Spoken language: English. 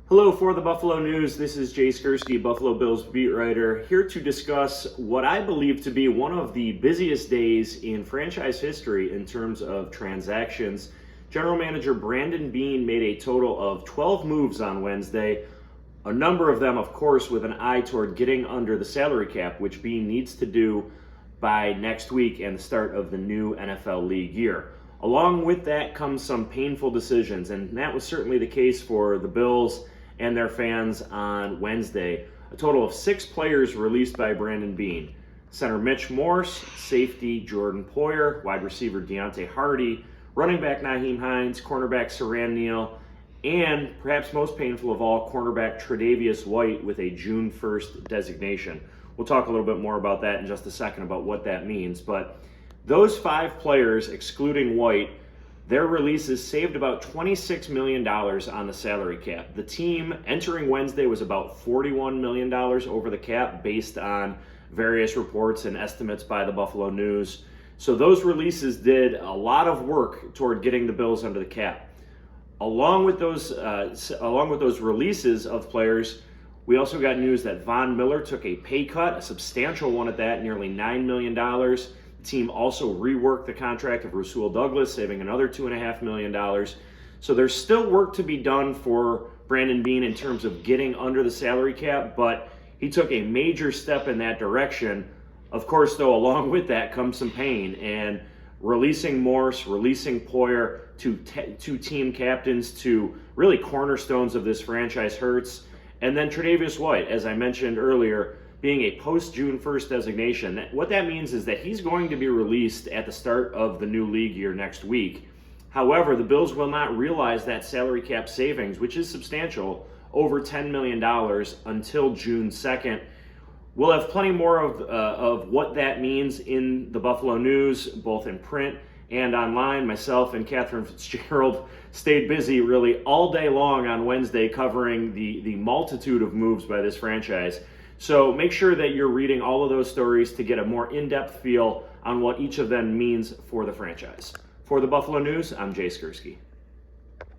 Hello, for the Buffalo News, this is Jay Skurski, Buffalo Bills beat writer, here to discuss what I believe to be one of the busiest days in franchise history in terms of transactions. General Manager Brandon Beane made a total of 12 moves on Wednesday, a number of them, of course, with an eye toward getting under the salary cap, which Beane needs to do by next week and the start of the new NFL league year. Along with that comes some painful decisions, and that was certainly the case for the Bills and their fans on Wednesday. A total of 6 players released by Brandon Beane. Center Mitch Morse, safety Jordan Poyer, wide receiver Deontay Hardy, running back Nyheim Hines, cornerback Siran Neal, and perhaps most painful of all, cornerback Tre'Davious White with a June 1st designation. We'll talk a little bit more about that in just a second about what that means. But those 5 players, excluding White, their releases saved about $26 million on the salary cap. The team entering Wednesday was about $41 million over the cap based on various reports and estimates by the Buffalo News. So those releases did a lot of work toward getting the Bills under the cap. Along with those releases of players, we also got news that Von Miller took a pay cut, a substantial one at that, nearly $9 million. The team also reworked the contract of Rasul Douglas, saving another $2.5 million. So there's still work to be done for Brandon Beane in terms of getting under the salary cap, but he took a major step in that direction. Of course, though, along with that comes some pain, and releasing Morse, releasing Poyer, two team captains, to really cornerstones of this franchise hurts. And then Tre'Davious White, as I mentioned earlier, being a post-June 1st designation. What that means is that he's going to be released at the start of the new league year next week. However, the Bills will not realize that salary cap savings, which is substantial, over $10 million until June 2nd. We'll have plenty more of what that means in the Buffalo News, both in print and online. Myself and Catherine Fitzgerald stayed busy really all day long on Wednesday covering the multitude of moves by this franchise. So make sure that you're reading all of those stories to get a more in-depth feel on what each of them means for the franchise. For the Buffalo News, I'm Jay Skurski.